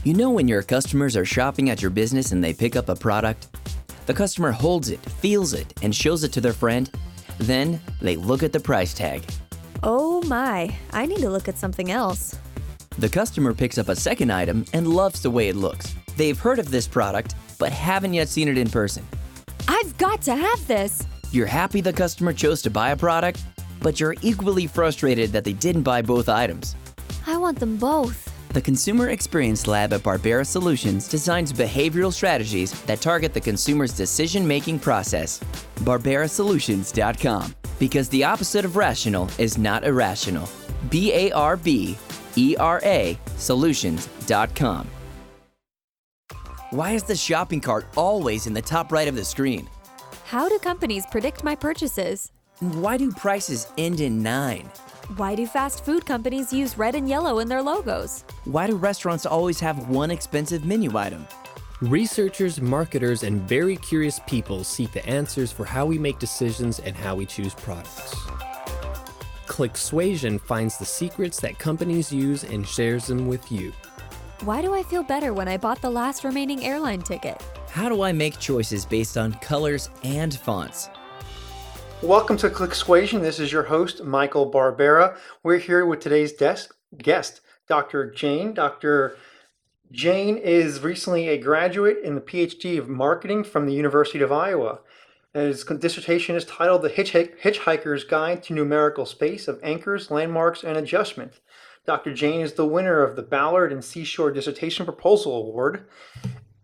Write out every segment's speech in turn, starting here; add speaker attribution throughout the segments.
Speaker 1: You know when your customers are shopping at your business and they pick up a product? The customer holds it, feels it, and shows it to their friend. Then they look at the price tag.
Speaker 2: Oh my, I need to look at something else.
Speaker 1: The customer picks up a second item and loves the way it looks. They've heard of this product, but haven't yet seen it in person.
Speaker 2: I've got to have this.
Speaker 1: You're happy the customer chose to buy a product, but you're equally frustrated that they didn't buy both items.
Speaker 2: I want them both.
Speaker 1: The Consumer Experience Lab at Barbera Solutions designs behavioral strategies that target the consumer's decision-making process. BarberaSolutions.com. Because the opposite of rational is not irrational. BARBERA Solutions.com. Why is the shopping cart always in the top right of the screen?
Speaker 2: How do companies predict my purchases?
Speaker 1: And why do prices end in 9?
Speaker 2: Why do fast food companies use red and yellow in their logos?
Speaker 1: Why do restaurants always have one expensive menu item?
Speaker 3: Researchers, marketers, and very curious people seek the answers for how we make decisions and how we choose products. ClickSuasion finds the secrets that companies use and shares them with you.
Speaker 2: Why do I feel better when I bought the last remaining airline ticket?
Speaker 1: How do I make choices based on colors and fonts?
Speaker 4: Welcome to ClickSuasion. This is your host, Michael Barbera. We're here with today's guest, Dr. Jain. Dr. Jain is recently a graduate in the PhD of Marketing from the University of Iowa. And his dissertation is titled The Hitchhiker's Guide to Numerical Space of Anchors, Landmarks, and Adjustment. Dr. Jain is the winner of the Ballard and Seashore Dissertation Proposal Award.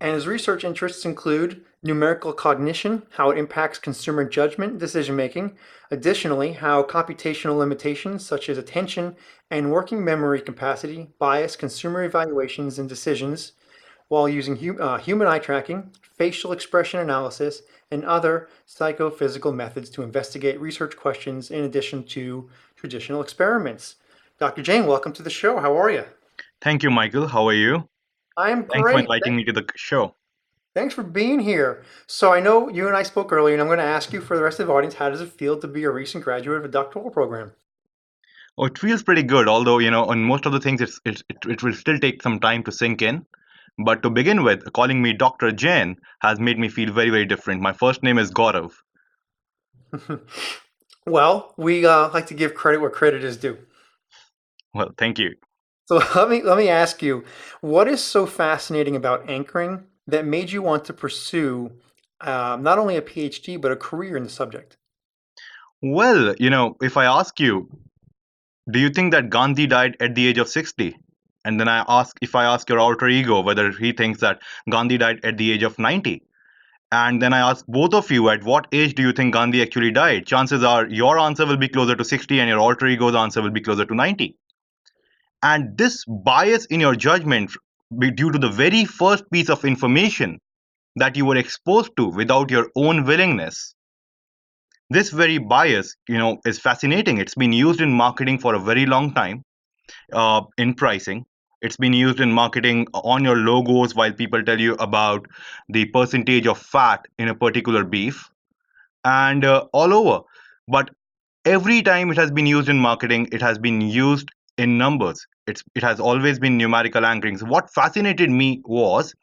Speaker 4: And his research interests include numerical cognition, how it impacts consumer judgment and decision-making. Additionally, how computational limitations such as attention and working memory capacity bias consumer evaluations and decisions while using human eye tracking, facial expression analysis, and other psychophysical methods to investigate research questions in addition to traditional experiments. Dr. Jain, welcome to the show. How are you?
Speaker 5: Thank you, Michael. How are you?
Speaker 4: I am great.
Speaker 5: Thanks for inviting me to the show.
Speaker 4: Thanks for being here. So I know you and I spoke earlier, and I'm going to ask you for the rest of the audience, how does it feel to be a recent graduate of a doctoral program?
Speaker 5: Oh, it feels pretty good, although, on most of the things, it will still take some time to sink in. But to begin with, calling me Dr. Jain has made me feel very, very different. My first name is Gaurav.
Speaker 4: Well, we like to give credit where credit is due.
Speaker 5: Well, thank you.
Speaker 4: So let me ask you, what is so fascinating about anchoring that made you want to pursue not only a PhD, but a career in the subject?
Speaker 5: Well, if I ask you, do you think that Gandhi died at the age of 60? And then if I ask your alter ego whether he thinks that Gandhi died at the age of 90, and then I ask both of you, at what age do you think Gandhi actually died? Chances are your answer will be closer to 60 and your alter ego's answer will be closer to 90. And this bias in your judgment due to the very first piece of information that you were exposed to without your own willingness. This very bias, is fascinating. It's been used in marketing for a very long time, in pricing. It's been used in marketing on your logos while people tell you about the percentage of fat in a particular beef and all over. But every time it has been used in marketing, it has been used in numbers. It has always been numerical anchoring. So what fascinated me was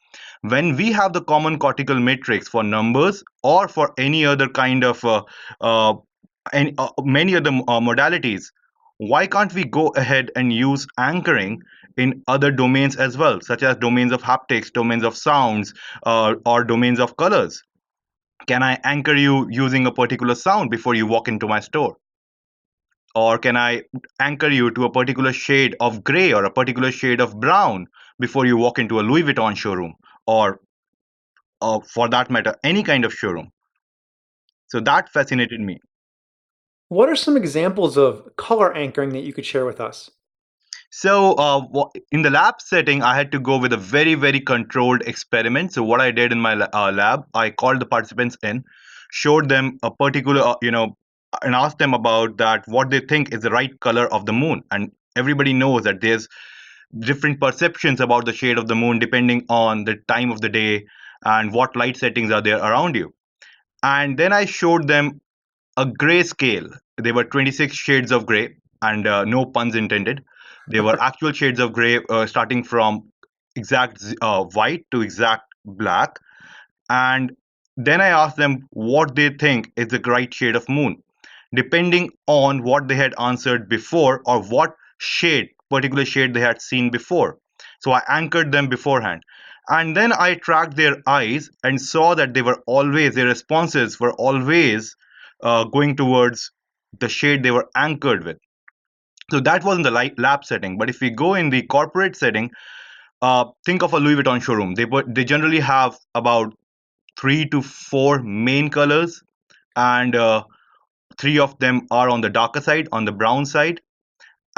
Speaker 5: when we have the common cortical matrix for numbers or for any other kind of many other modalities, why can't we go ahead and use anchoring in other domains as well, such as domains of haptics, domains of sounds, or domains of colors? Can I anchor you using a particular sound before you walk into my store? Or can I anchor you to a particular shade of gray or a particular shade of brown before you walk into a Louis Vuitton showroom or for that matter, any kind of showroom? So that fascinated me.
Speaker 4: What are some examples of color anchoring that you could share with us?
Speaker 5: So in the lab setting, I had to go with a very, very controlled experiment. So what I did in my lab, I called the participants in, showed them a particular, and asked them about that, what they think is the right color of the moon. And everybody knows that there's different perceptions about the shade of the moon depending on the time of the day and what light settings are there around you. And then I showed them a gray scale. There were 26 shades of gray, and no puns intended. There were actual shades of gray starting from exact white to exact black. And then I asked them what they think is the right shade of moon, depending on what they had answered before or what particular shade they had seen before. So I anchored them beforehand. And then I tracked their eyes and saw that their responses were always going towards the shade they were anchored with. So that was in the lab setting. But if we go in the corporate setting, think of a Louis Vuitton showroom. They generally have about 3 to 4 main colors, and three of them are on the darker side, on the brown side.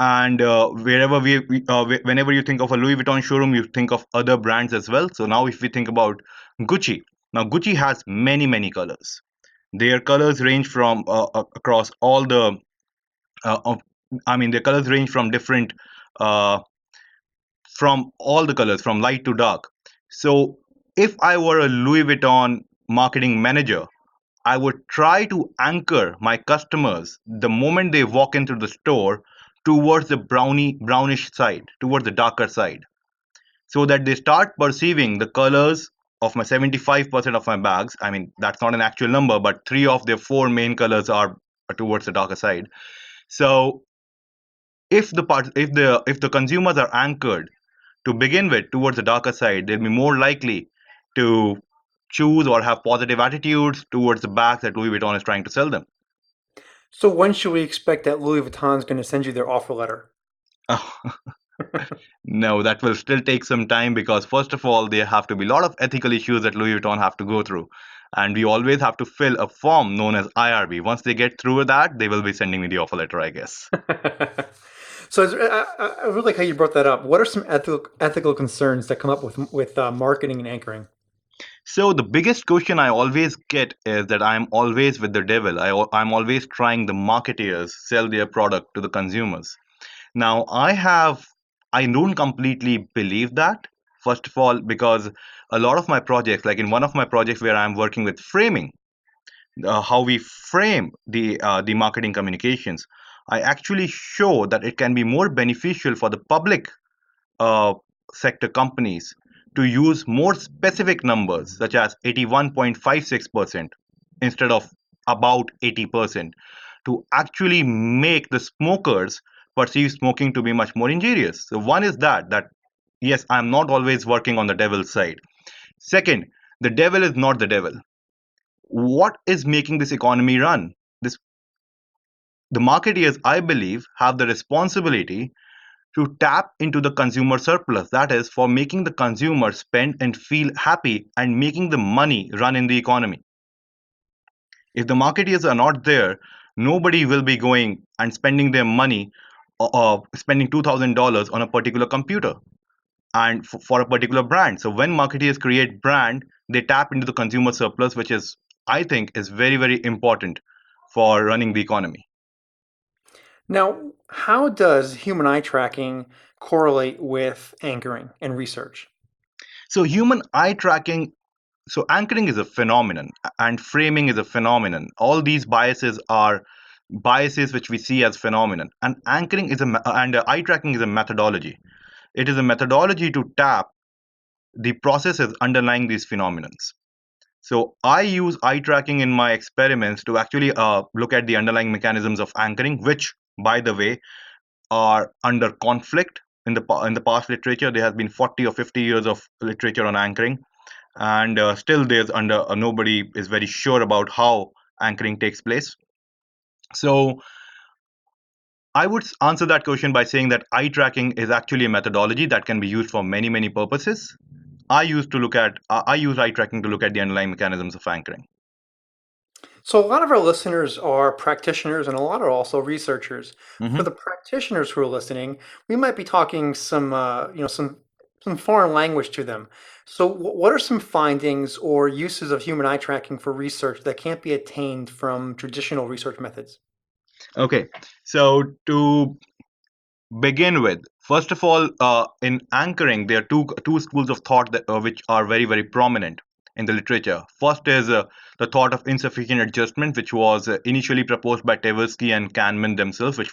Speaker 5: And whenever you think of a Louis Vuitton showroom, you think of other brands as well. So now, if we think about Gucci, now Gucci has many colors. Their colors range from across all the. Of, I mean, their colors range from different, from all the colors, from light to dark. So if I were a Louis Vuitton marketing manager, I would try to anchor my customers the moment they walk into the store towards the brownish side, towards the darker side, so that they start perceiving the colors of my 75% of my bags. I mean, that's not an actual number, but 3 of their 4 main colors are towards the darker side. So if the consumers are anchored to begin with towards the darker side, they'll be more likely to choose or have positive attitudes towards the bags that Louis Vuitton is trying to sell them.
Speaker 4: So when should we expect that Louis Vuitton is going to send you their offer letter?
Speaker 5: No, that will still take some time, because first of all, there have to be a lot of ethical issues that Louis Vuitton have to go through. And we always have to fill a form known as IRB. Once they get through with that, they will be sending me the offer letter, I guess.
Speaker 4: So I really like how you brought that up. What are some ethical concerns that come up with marketing and anchoring?
Speaker 5: So the biggest question I always get is that I'm always with the devil. I'm always trying the marketeers sell their product to the consumers. Now I don't completely believe that. First of all, because a lot of my projects, like in one of my projects where I'm working with framing, how we frame the marketing communications, I actually show that it can be more beneficial for the public uh, sector companies to use more specific numbers, such as 81.56% instead of about 80%, to actually make the smokers perceive smoking to be much more injurious. So one is that yes, I'm not always working on the devil's side. Second, the devil is not the devil. What is making this economy run? This The marketeers, I believe, have the responsibility to tap into the consumer surplus. That is, for making the consumer spend and feel happy and making the money run in the economy. If the marketeers are not there, nobody will be going and spending their money, spending $2,000 on a particular computer and for a particular brand. So when marketeers create brand, they tap into the consumer surplus, which is, I think, is very important for running the economy.
Speaker 4: Now, how does human eye tracking correlate with anchoring and research?
Speaker 5: So human eye tracking, so anchoring is a phenomenon and framing is a phenomenon. All these biases are biases which we see as phenomenon, and anchoring is and eye tracking is a methodology. It is a methodology to tap the processes underlying these phenomenons. So I use eye tracking in my experiments to actually look at the underlying mechanisms of anchoring, which, by the way, are under conflict in the past literature. There has been 40 or 50 years of literature on anchoring, and still there's nobody is very sure about how anchoring takes place. So I would answer that question by saying that eye tracking is actually a methodology that can be used for many purposes. I use eye tracking to look at the underlying mechanisms of anchoring.
Speaker 4: So a lot of our listeners are practitioners and a lot are also researchers. For
Speaker 5: Hmm.
Speaker 4: the practitioners who are listening, we might be talking some foreign language to them. So what are some findings or uses of human eye tracking for research that can't be attained from traditional research methods?
Speaker 5: Okay, so to begin with, first of all, in anchoring, there are two schools of thought that which are very prominent. in the literature. First is the thought of insufficient adjustment, which was initially proposed by Tversky and Kahneman themselves, and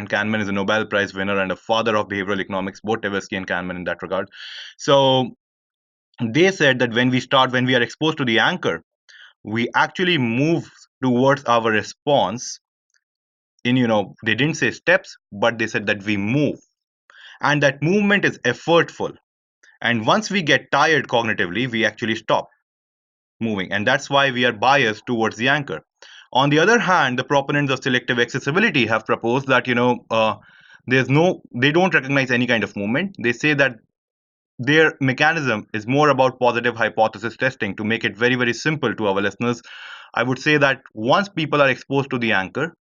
Speaker 5: Kahneman is a Nobel Prize winner and a father of behavioral economics, both Tversky and Kahneman in that regard. So they said that when we are exposed to the anchor, we actually move towards our response in, they didn't say steps, but they said that we move. And that movement is effortful. And once we get tired cognitively, we actually stop moving. And that's why we are biased towards the anchor. On the other hand, the proponents of selective accessibility have proposed that, they don't recognize any kind of movement. They say that their mechanism is more about positive hypothesis testing. To make it very, very simple to our listeners, I would say that once people are exposed to the anchor,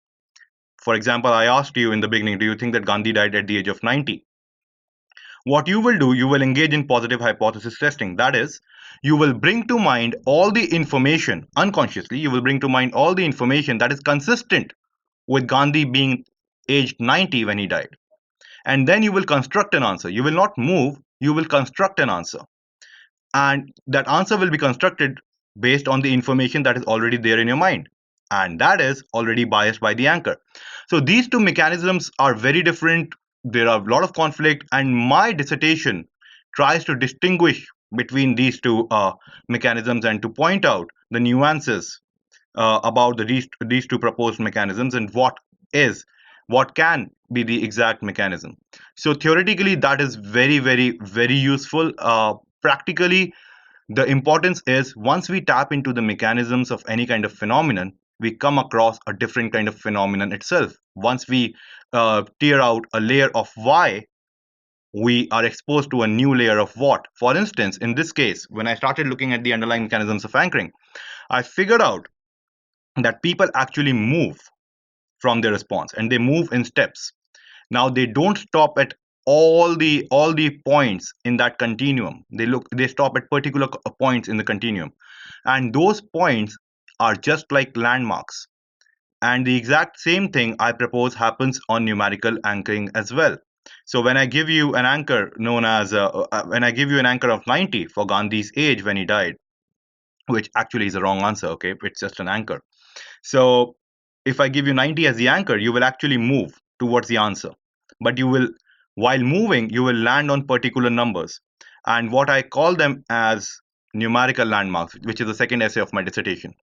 Speaker 5: for example, I asked you in the beginning, do you think that Gandhi died at the age of 90? What you will do, you will engage in positive hypothesis testing. That is, you will bring to mind all the information unconsciously, you will bring to mind all the information that is consistent with Gandhi being aged 90 when he died. And then you will construct an answer. You will not move, you will construct an answer. And that answer will be constructed based on the information that is already there in your mind. And that is already biased by the anchor. So these two mechanisms are very different. There are a lot of conflict, and my dissertation tries to distinguish between these two mechanisms and to point out the nuances about these two proposed mechanisms and what can be the exact mechanism. So theoretically, that is very, very, very useful. Practically, the importance is once we tap into the mechanisms of any kind of phenomenon, we come across a different kind of phenomenon itself. Once we tear out a layer of why, we are exposed to a new layer of what. For instance, in this case, when I started looking at the underlying mechanisms of anchoring, I figured out that people actually move from their response, and they move in steps. Now they don't stop at all the points in that continuum. They stop at particular points in the continuum, and those points are just like landmarks. And the exact same thing I propose happens on numerical anchoring as well. So when I give you an anchor when I give you an anchor of 90 for Gandhi's age when he died, which actually is a wrong answer, okay, it's just an anchor. So if I give you 90 as the anchor, you will actually move towards the answer. But while moving, you will land on particular numbers. And what I call them as numerical landmarks, which is the second essay of my dissertation.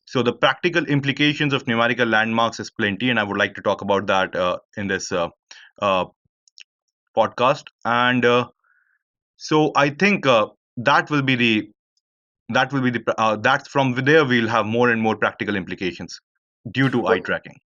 Speaker 5: So the practical implications of numerical landmarks is plenty, and I would like to talk about that in this podcast. And so I think that's from there we'll have more and more practical implications due to eye tracking.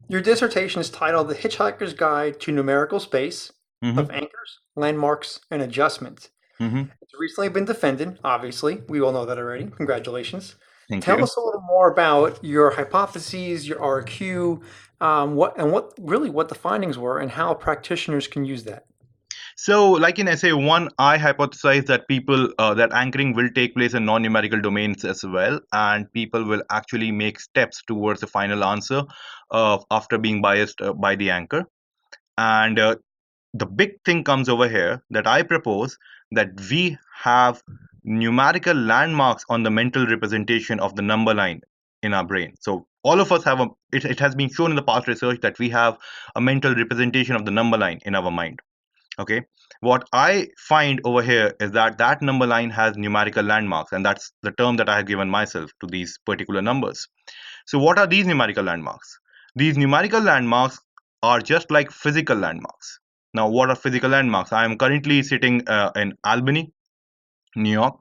Speaker 4: Your dissertation is titled The Hitchhiker's Guide to Numerical Space of Anchors, Landmarks, and Adjustments. It's recently been defended, obviously. We all know that already. Congratulations. Tell us a little more about your hypotheses, your RQ, what the findings were and how practitioners can use that.
Speaker 5: So, like in essay 1, I hypothesize that that anchoring will take place in non-numerical domains as well, and people will actually make steps towards the final answer after being biased by the anchor. And the big thing comes over here that I propose that we have numerical landmarks on the mental representation of the number line in our brain. So all of us have it has been shown in the past research that we have a mental representation of the number line in our mind. Okay, what I find over here is that number line has numerical landmarks, and that's the term that I have given myself to these particular numbers. So what are these numerical landmarks? These numerical landmarks are just like physical landmarks. Now, what are physical landmarks? I am currently sitting in Albany, New York,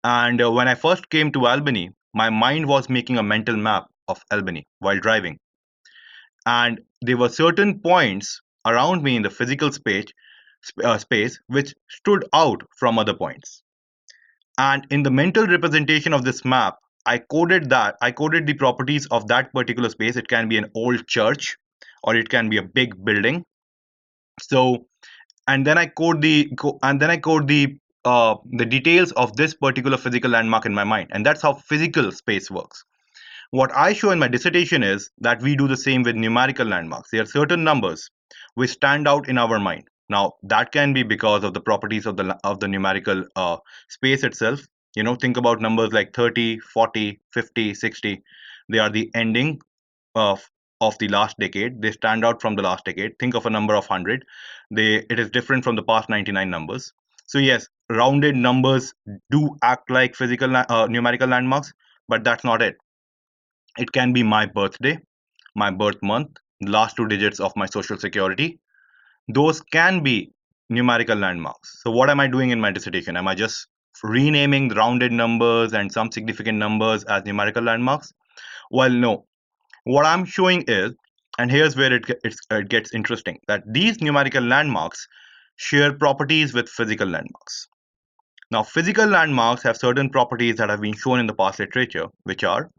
Speaker 5: and when I first came to Albany, my mind was making a mental map of Albany while driving, and there were certain points around me in the physical space which stood out from other points. And in the mental representation of this map, I coded the properties of that particular space. It can be an old church or it can be a big building. So, and then I code the details of this particular physical landmark in my mind, and that's how physical space works. What I show in my dissertation is that we do the same with numerical landmarks. There are certain numbers which stand out in our mind. Now, that can be because of the properties of the numerical space itself. Think about numbers like 30, 40, 50, 60. They are the ending of the last decade. They stand out from the last decade. Think of a number of 100. It is different from the past 99 numbers. So yes, rounded numbers do act like numerical landmarks, but that's not it. It can be my birthday, my birth month, the last two digits of my social security. Those can be numerical landmarks. So what am I doing in my dissertation? Am I just renaming the rounded numbers and some significant numbers as numerical landmarks? Well, no. What I'm showing is, and here's where it gets interesting, that these numerical landmarks share properties with physical landmarks. Now, physical landmarks have certain properties that have been shown in the past literature, which are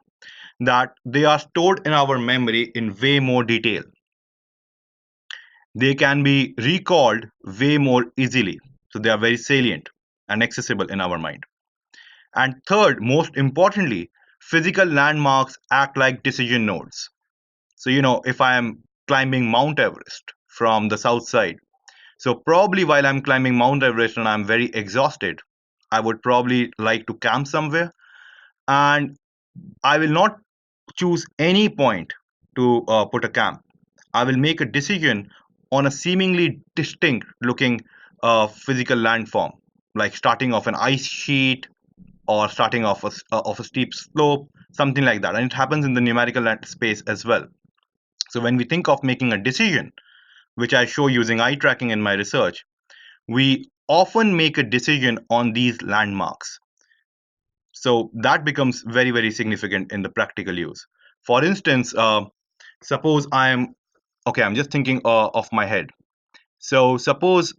Speaker 5: that they are stored in our memory in way more detail. They can be recalled way more easily. So they are very salient and accessible in our mind. And third, most importantly, physical landmarks act like decision nodes. So, if I am climbing Mount Everest from the south side, so probably while I'm climbing Mount Everest and I'm very exhausted, I would probably like to camp somewhere, and I will not choose any point to put a camp. I will make a decision on a seemingly distinct looking physical landform, like starting off an ice sheet or starting off of a steep slope, something like that. And it happens in the numerical space as well. So when we think of making a decision, which I show using eye tracking in my research, we often make a decision on these landmarks. So that becomes very, very significant in the practical use. For instance, suppose I'm just thinking off my head. So suppose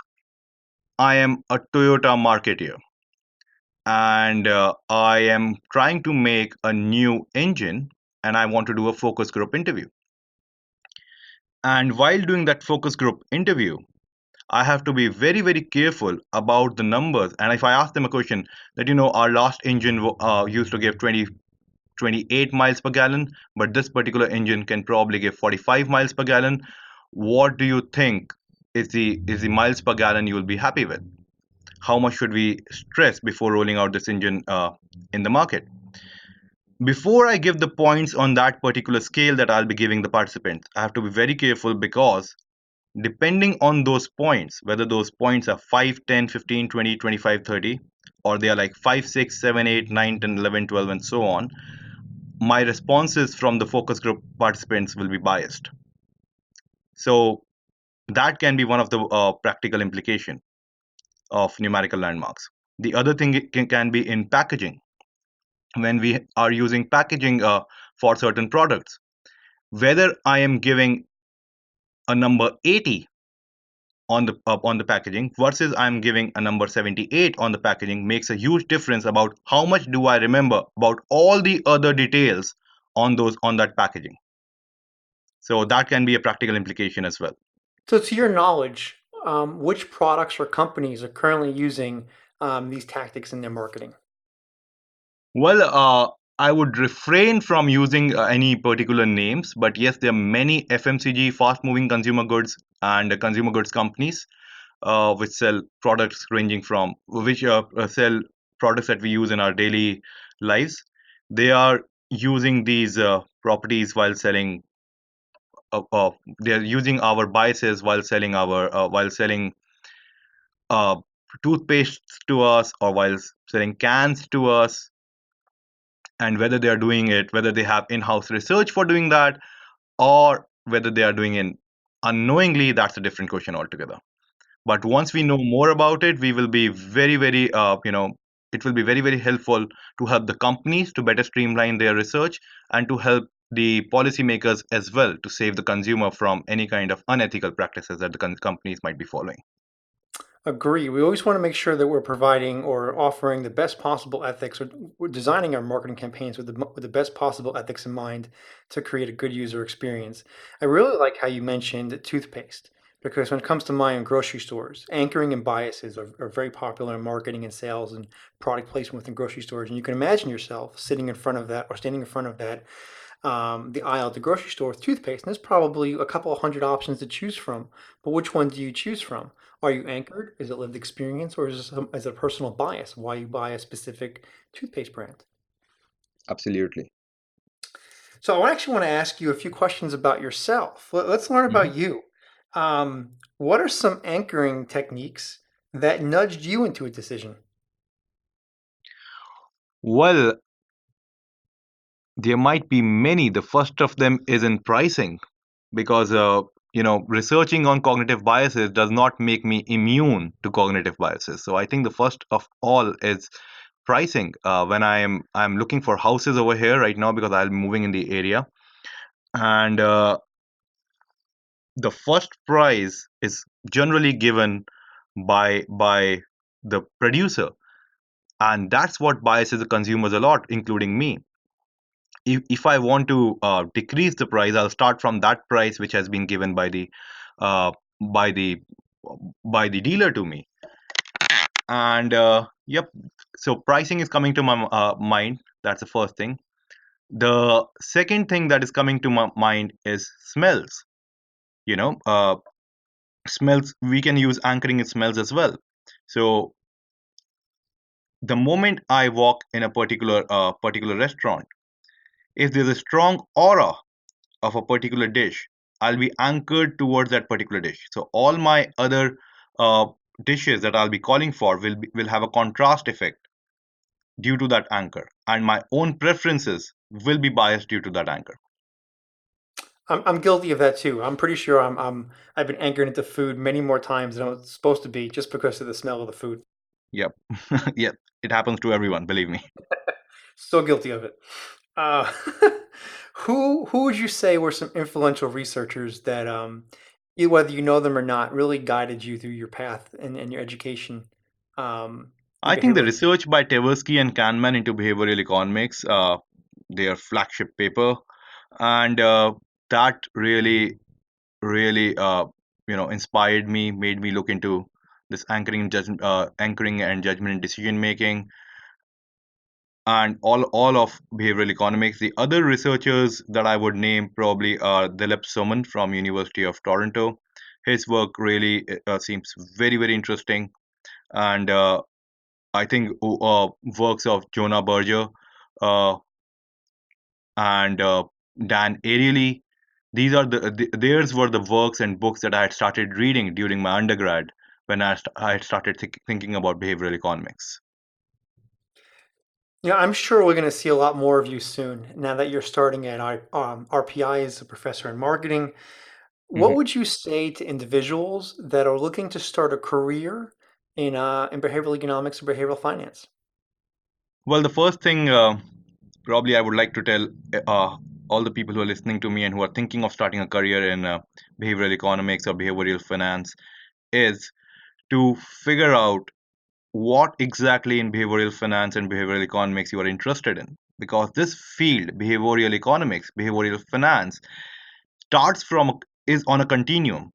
Speaker 5: I am a Toyota marketeer and I am trying to make a new engine and I want to do a focus group interview. And while doing that focus group interview, I have to be very, very careful about the numbers. And if I ask them a question that, our last engine used to give 28 miles per gallon, but this particular engine can probably give 45 miles per gallon, what do you think is the miles per gallon you will be happy with? How much should we stress before rolling out this engine in the market? Before I give the points on that particular scale that I'll be giving the participants, I have to be very careful because depending on those points, whether those points are 5, 10, 15, 20, 25, 30, or they are like 5, 6, 7, 8, 9, 10, 11, 12, and so on, my responses from the focus group participants will be biased. So that can be one of the practical implication of numerical landmarks. The other thing can be in packaging. When we are using packaging for certain products, whether I am giving a number 80 on the packaging versus I'm giving a number 78 on the packaging makes a huge difference about how much do I remember about all the other details on that packaging. So that can be a practical implication as well.
Speaker 4: So, to your knowledge, which products or companies are currently using these tactics in their marketing?
Speaker 5: Well, I would refrain from using any particular names, but yes, there are many FMCG, fast-moving consumer goods and consumer goods companies which sell products ranging from which sell products that we use in our daily lives. They are using these properties while selling. They are using our biases while selling uh, toothpaste to us or while selling cans to us. And whether they are doing it, whether they have in-house research for doing that, or whether they are doing it unknowingly, that's a different question altogether. But once we know more about it, we will be very, very, it will be very, very helpful to help the companies to better streamline their research and to help the policymakers as well to save the consumer from any kind of unethical practices that the companies might be following.
Speaker 4: Agree. We always want to make sure that we're providing or offering the best possible ethics, or we're designing our marketing campaigns with the best possible ethics in mind to create a good user experience. I really like how you mentioned toothpaste, because when it comes to mind grocery stores, anchoring and biases are very popular in marketing and sales and product placement within grocery stores. And you can imagine yourself sitting in front of that or standing in front of that the aisle at the grocery store with toothpaste, and there's probably a couple of hundred options to choose from. But which one do you choose from? Are you anchored? Is it lived experience, or is it a personal bias? Why you buy a specific toothpaste brand?
Speaker 5: Absolutely.
Speaker 4: So I actually want to ask you a few questions about yourself. Let's learn
Speaker 5: Mhm.
Speaker 4: about you. What are some anchoring techniques that nudged you into a decision?
Speaker 5: Well, there might be many. The first of them is in pricing, because researching on cognitive biases does not make me immune to cognitive biases. So I think the first of all is pricing. When I'm looking for houses over here right now because I'll be moving in the area, and the first price is generally given by the producer, and that's what biases the consumers a lot, including me. If I want to decrease the price, I'll start from that price which has been given uh, by the by the dealer to me. And yep, so pricing is coming to my mind. That's the first thing. The second thing that is coming to my mind is smells. You know, smells. We can use anchoring in smells as well. So the moment I walk in a particular restaurant, if there's a strong aura of a particular dish, I'll be anchored towards that particular dish. So all my other uh, dishes that I'll be calling for will have a contrast effect due to that anchor, and my own preferences will be biased due to that anchor.
Speaker 4: I'm guilty of that too. I'm pretty sure I've been anchored into food many more times than I was supposed to be just because of the smell of the food.
Speaker 5: Yep, yep, it happens to everyone. Believe me.
Speaker 4: So guilty of it. Uh, who would you say were some influential researchers that whether you know them or not, really guided you through your path and your education in
Speaker 5: I think the
Speaker 4: behavioral?
Speaker 5: research by Tversky and Kahneman into behavioral economics, their flagship paper, and that really inspired me, made me look into this anchoring and judgment and decision making, and all of behavioral economics. The other researchers that I would name probably are Dilip Soman from University of Toronto. His work really seems very interesting, and I think works of Jonah Berger uh, and Dan Ariely. These are theirs were the works and books that I had started reading during my undergrad when I had started thinking about behavioral economics.
Speaker 4: Yeah, I'm sure we're going to see a lot more of you soon. Now that you're starting at RPI as a professor in marketing, what
Speaker 5: Mhm.
Speaker 4: would you say to individuals that are looking to start a career in behavioral economics or behavioral finance?
Speaker 5: Well, the first thing probably I would like to tell all the people who are listening to me and who are thinking of starting a career in behavioral economics or behavioral finance is to figure out what exactly in behavioral finance and behavioral economics you are interested in, because this field, behavioral economics, behavioral finance, starts from is on a continuum.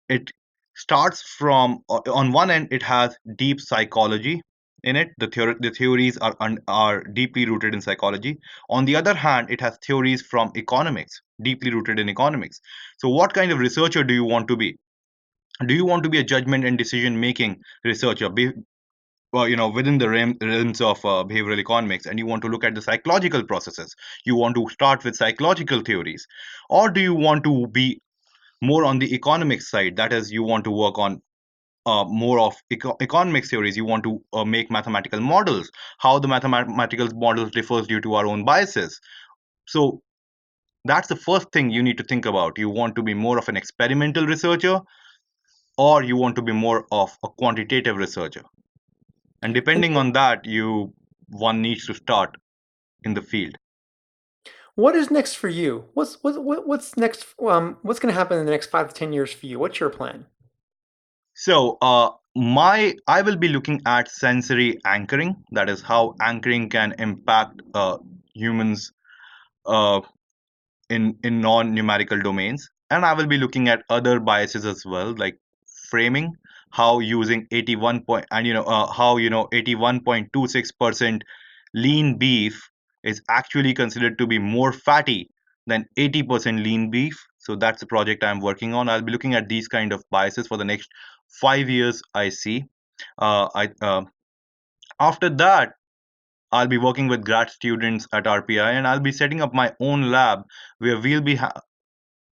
Speaker 5: It starts from on one end it has deep psychology in it. The theories are deeply rooted in psychology. On the other hand, it has theories from economics, deeply rooted in economics. So what kind of researcher do you want to be? Do you want to be a judgment and decision making researcher, within the realms of behavioral economics, and you want to look at the psychological processes? You want to start with psychological theories, or do you want to be more on the economics side? That is, you want to work on more of economics theories. You want to make mathematical models, how the mathematical models differs due to our own biases. So that's the first thing you need to think about. You want to be more of an experimental researcher, or you want to be more of a quantitative researcher, and
Speaker 4: And
Speaker 5: depending on that, you one needs to start in the field.
Speaker 2: What is next for you? What's next? What's going to happen in the next 5 to 10 years for you? What's your plan?
Speaker 5: So my I will be looking at sensory anchoring. That is how anchoring can impact humans uh, in non-numerical domains, and I will be looking at other biases as well, like framing, how using 81 point and how 81.26% lean beef is actually considered to be more fatty than 80% lean beef. So that's the project I'm working on. I'll be looking at these kind of biases for the next 5 years I see. After that, I'll be working with grad students at RPI, and I'll be setting up my own lab where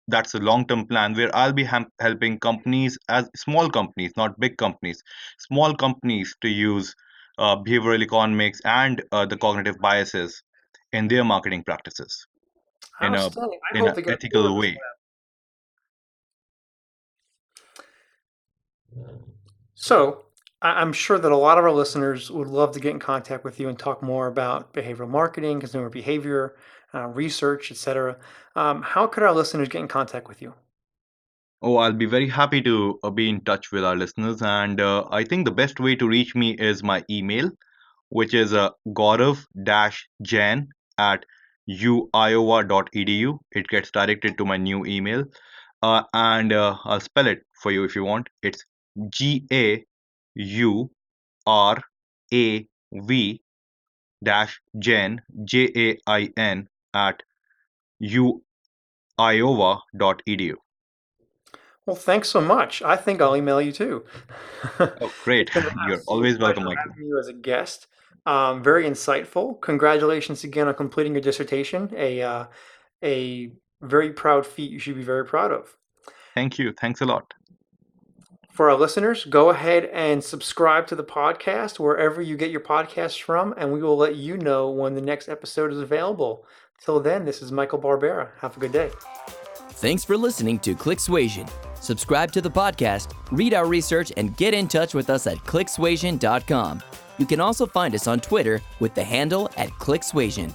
Speaker 5: that's a long-term plan, where I'll be helping companies, as small companies, not big companies, small companies, to use behavioral economics and the cognitive biases in their marketing practices in a
Speaker 2: Outstanding. I
Speaker 5: in
Speaker 2: hope
Speaker 5: an
Speaker 2: to get a tour
Speaker 5: ethical
Speaker 2: of this
Speaker 5: way.
Speaker 2: lab. So I'm sure that a lot of our listeners would love to get in contact with you and talk more about behavioral marketing, consumer behavior, research, etc. How could our listeners get in contact with you?
Speaker 5: Oh, I'll be very happy to be in touch with our listeners, and I think the best way to reach me is my email, which is Gaurav-Jain at uiowa.edu. It gets directed to my new email, and I'll spell it for you if you want. It's GAURAV dash Jain, JAIN, at uiowa.edu.
Speaker 2: Well, thanks so much. I think I'll email you too.
Speaker 5: Oh, great.
Speaker 2: It's been an
Speaker 5: You're
Speaker 2: absolute
Speaker 5: always welcome,
Speaker 2: pleasure
Speaker 5: Michael.
Speaker 2: having you as a guest. Very insightful. Congratulations again on completing your dissertation. A very proud feat you should be very proud of.
Speaker 5: Thank you. Thanks a lot.
Speaker 2: For our listeners, go ahead and subscribe to the podcast wherever you get your podcasts from, and we will let you know when the next episode is available. Till then, this is Michael Barbera. Have a good day.
Speaker 1: Thanks for listening to ClickSuasion. Subscribe to the podcast, read our research, and get in touch with us at clicksuasion.com. You can also find us on Twitter with the handle @ClickSuasion.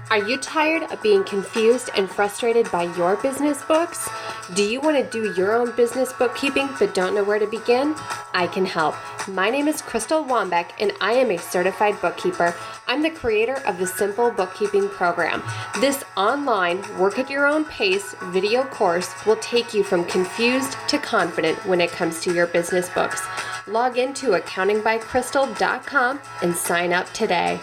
Speaker 6: Are you tired of being confused and frustrated by your business books? Do you want to do your own business bookkeeping but don't know where to begin? I can help. My name is Crystal Wambeck and I am a certified bookkeeper. I'm the creator of the Simple Bookkeeping Program. This online, work at your own pace video course will take you from confused to confident when it comes to your business books. Log into accountingbycrystal.com and sign up today.